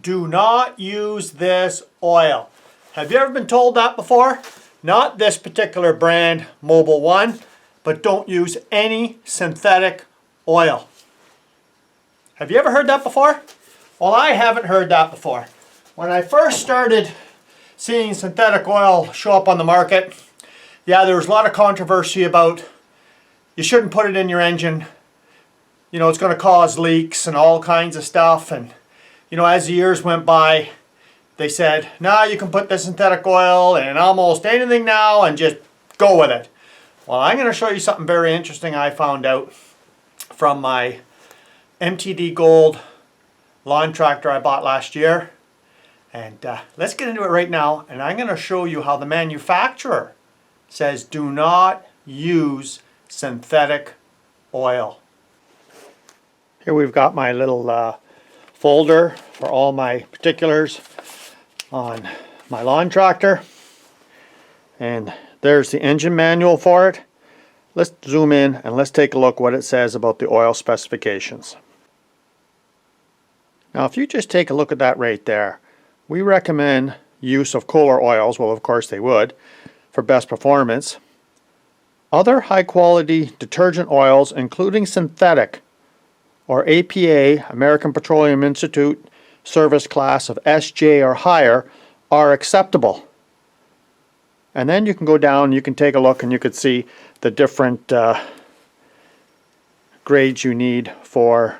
Do not use this oil. Have you ever been told that before? Not this particular brand, Mobil 1, but don't use any synthetic oil. Have you ever heard that before? Well, I haven't heard that before. When I first started seeing synthetic oil show up on the market, yeah, there was a lot of controversy about you shouldn't put it in your engine. You know, it's going to cause leaks and all kinds of stuff. And, you know, as the years went by, they said, nah, you can put the synthetic oil in almost anything now and just go with it. Well, I'm going to show you something very interesting I found out from my MTD Gold lawn tractor I bought last year. And let's get into it right now. And I'm going to show you how the manufacturer says do not use synthetic oil. Here we've got my little folder for all my particulars on my lawn tractor. And there's the engine manual for it. Let's zoom in and let's take a look what it says about the oil specifications. Now if you just take a look at that right there, we recommend use of Kohler oils, well of course they would, for best performance. Other high quality detergent oils including synthetic or APA, American Petroleum Institute, service class of SJ or higher are acceptable. And then you can go down, you can take a look and you could see the different grades you need for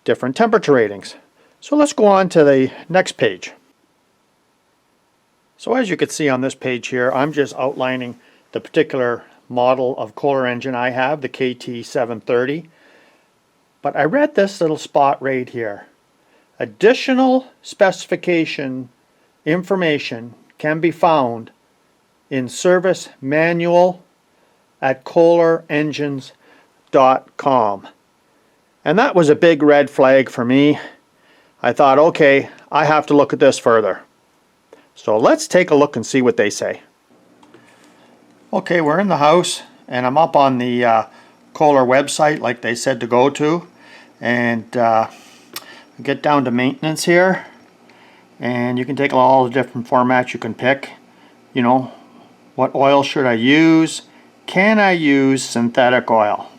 different temperature ratings. So let's go on to the next page. So as you can see on this page here, I'm just outlining the particular model of Kohler engine I have, the KT730. But I read this little spot right here. Additional specification information can be found in service manual at kohlerengines.com. And that was a big red flag for me. I thought, okay, I have to look at this further. So let's take a look and see what they say. Okay, we're in the house and I'm up on the Kohler website like they said to go to. And get down to maintenance here. And you can take all the different formats you can pick. You know, what oil should I use? Can I use synthetic oil?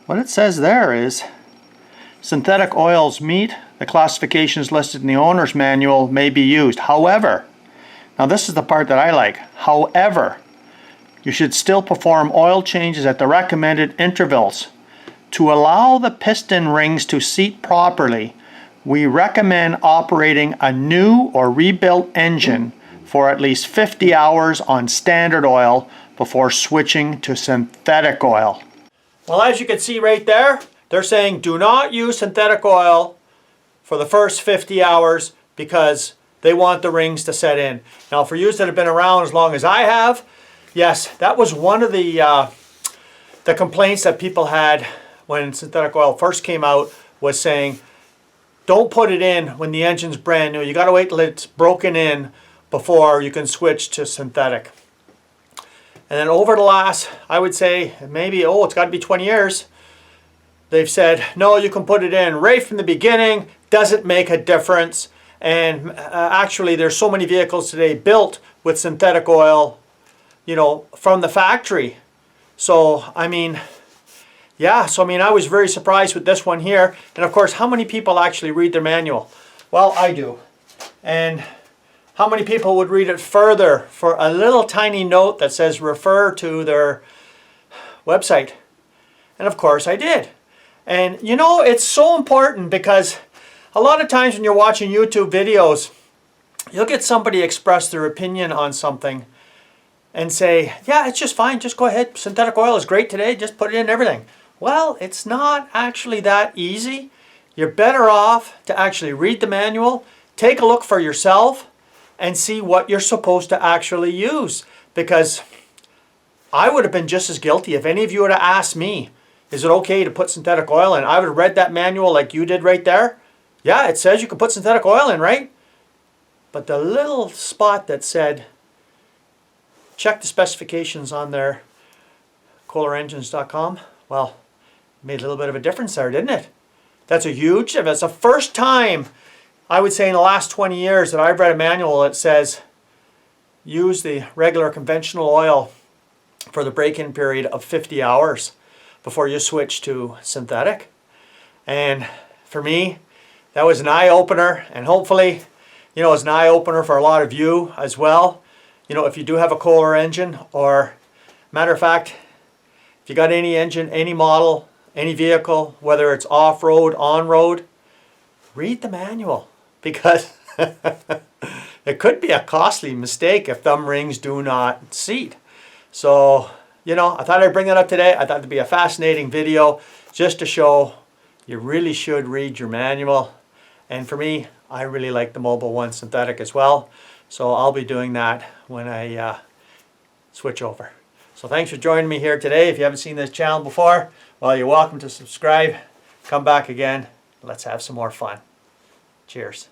What it says there is synthetic oils meet the classifications listed in the owner's manual may be used. However, now this is the part that I like. However, you should still perform oil changes at the recommended intervals. To allow the piston rings to seat properly, we recommend operating a new or rebuilt engine for at least 50 hours on standard oil before switching to synthetic oil. Well, as you can see right there, they're saying do not use synthetic oil for the first 50 hours because they want the rings to set in. Now for you that have been around as long as I have, yes, that was one of the complaints that people had when synthetic oil first came out, was saying don't put it in when the engine's brand new. You got to wait till it's broken in before you can switch to synthetic. And then over the last, I would say maybe, it's got to be 20 years, they've said no, you can put it in right from the beginning, doesn't make a difference. And actually there's so many vehicles today built with synthetic oil, you know, from the factory. So I mean, yeah, so I mean I was very surprised with this one here. And of course, how many people actually read their manual? Well, I do. And how many people would read it further for a little tiny note that says refer to their website? And of course I did. And you know, it's so important because a lot of times when you're watching YouTube videos, you'll get somebody express their opinion on something and say, yeah, it's just fine, just go ahead, synthetic oil is great today, just put it in everything. Well, it's not actually that easy. You're better off to actually read the manual, take a look for yourself, and see what you're supposed to actually use. Because I would have been just as guilty if any of you would have asked me, is it okay to put synthetic oil in? I would have read that manual like you did right there. Yeah, it says you can put synthetic oil in, right? But the little spot that said, check the specifications on their kohlerengines.com, well, made a little bit of a difference there, didn't it? That's a huge difference. It's the first time I would say in the last 20 years that I've read a manual that says use the regular conventional oil for the break-in period of 50 hours before you switch to synthetic. And for me, that was an eye-opener, and hopefully, you know, it's an eye-opener for a lot of you as well. You know, if you do have a Kohler engine, or matter of fact, if you got any engine, any model, any vehicle, whether it's off-road, on-road, read the manual, because it could be a costly mistake if thumb rings do not seat. So, you know, I thought I'd bring that up today. I thought it'd be a fascinating video just to show you really should read your manual. And for me, I really like the Mobil 1 synthetic as well. So I'll be doing that when I switch over. So thanks for joining me here today. If you haven't seen this channel before, well, you're welcome to subscribe. Come back again. Let's have some more fun. Cheers.